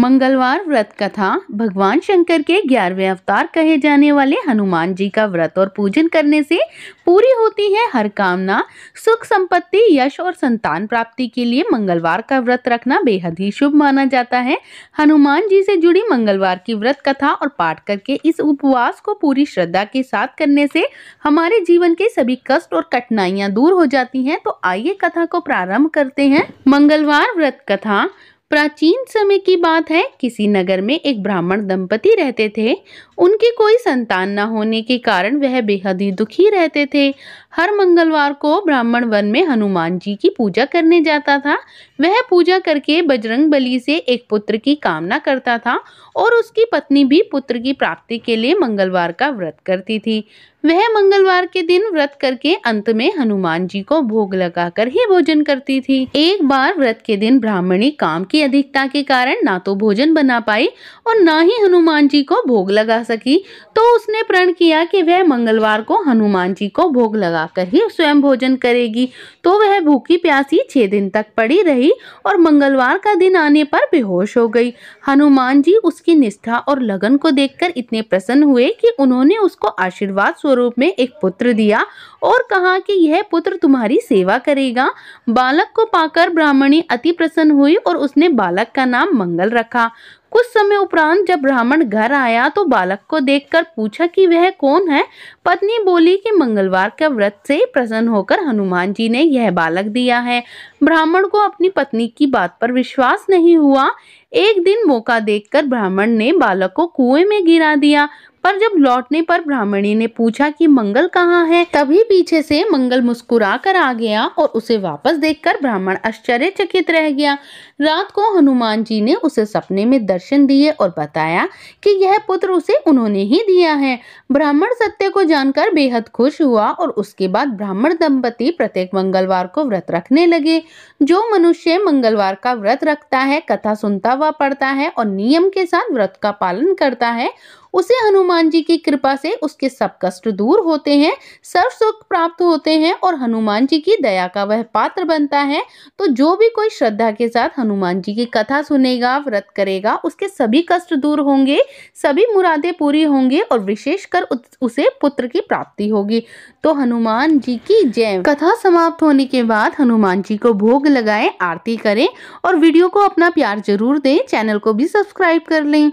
मंगलवार व्रत कथा भगवान शंकर के 11वें अवतार कहे जाने वाले हनुमान जी का व्रत और पूजन करने से पूरी होती है हर कामना। सुख संपत्ति, यश और संतान प्राप्ति के लिए मंगलवार का व्रत रखना बेहद ही शुभ माना जाता है। हनुमान जी से जुड़ी मंगलवार की व्रत कथा और पाठ करके इस उपवास को पूरी श्रद्धा के साथ करने से हमारे जीवन के सभी कष्ट और कठिनाइयां दूर हो जाती हैं। तो आइए कथा को प्रारंभ करते हैं। मंगलवार व्रत कथा। प्राचीन समय की बात है। किसी नगर में एक ब्राह्मण दंपति रहते थे। उनकी कोई संतान न होने के कारण वह बेहद ही दुखी रहते थे। हर मंगलवार को ब्राह्मण वन में हनुमान जी की पूजा करने जाता था। वह पूजा करके बजरंग बली से एक पुत्र की कामना करता था और उसकी पत्नी भी पुत्र की प्राप्ति के लिए मंगलवार का व्रत करती थी। वह मंगलवार के दिन व्रत करके अंत में हनुमान जी को भोग लगाकर ही भोजन करती थी। एक बार व्रत के दिन ब्राह्मणी काम की अधिकता के कारण ना तो भोजन बना पाई और ना ही हनुमान जी को भोग लगा सकी। तो उसने प्रण किया कि वह मंगलवार को हनुमान जी को भोग लगाकर ही स्वयं भोजन करेगी। तो वह भूखी प्यासी 6 दिन तक पड़ी रही और मंगलवार का दिन आने पर बेहोश हो गई। हनुमान जी उसकी निष्ठा और लगन को देखकर इतने प्रसन्न हुए कि उन्होंने उसको आशीर्वाद स्वरूप में एक पुत्र दिया और कहा कि यह पुत्र तुम्हारी सेवा करेगा। बालक को पाकर ब्राह्मणी अति प्रसन्न हुई और उसने बालक का नाम मंगल रखा। कुछ समय उपरांत जब ब्राह्मण घर आया तो बालक को देखकर पूछा कि वह कौन है। पत्नी बोली कि मंगलवार का व्रत से प्रसन्न होकर हनुमान जी ने यह बालक दिया है। ब्राह्मण को अपनी पत्नी की बात पर विश्वास नहीं हुआ। एक दिन मौका देखकर ब्राह्मण ने बालक को कुएं में गिरा दिया। पर जब लौटने पर ब्राह्मणी ने पूछा कि मंगल कहाँ है, तभी पीछे से मंगल मुस्कुरा कर आ गया और उसे वापस देखकर ब्राह्मण आश्चर्यचकित रह गया। रात को हनुमान जी ने उसे सपने में दर्शन दिए और बताया कि यह पुत्र उसे उन्होंने ही दिया है। ब्राह्मण सत्य को जानकर बेहद खुश हुआ और उसके बाद ब्राह्मण दंपति प्रत्येक मंगलवार को व्रत रखने लगे। जो मनुष्य मंगलवार का व्रत रखता है, कथा सुनता व पढ़ता है और नियम के साथ व्रत का पालन करता है, उसे हनुमान जी की कृपा से उसके सब कष्ट दूर होते हैं, सर्व सुख प्राप्त होते हैं और हनुमान जी की दया का वह पात्र बनता है। तो जो भी कोई श्रद्धा के साथ हनुमान जी की कथा सुनेगा, व्रत करेगा, उसके सभी कष्ट दूर होंगे, सभी मुरादें पूरी होंगी और विशेषकर उसे पुत्र की प्राप्ति होगी। तो हनुमान जी की जय। कथा समाप्त होने के बाद हनुमान जी को भोग लगाएं, आरती करें और वीडियो को अपना प्यार जरूर दें। चैनल को भी सब्सक्राइब कर लें।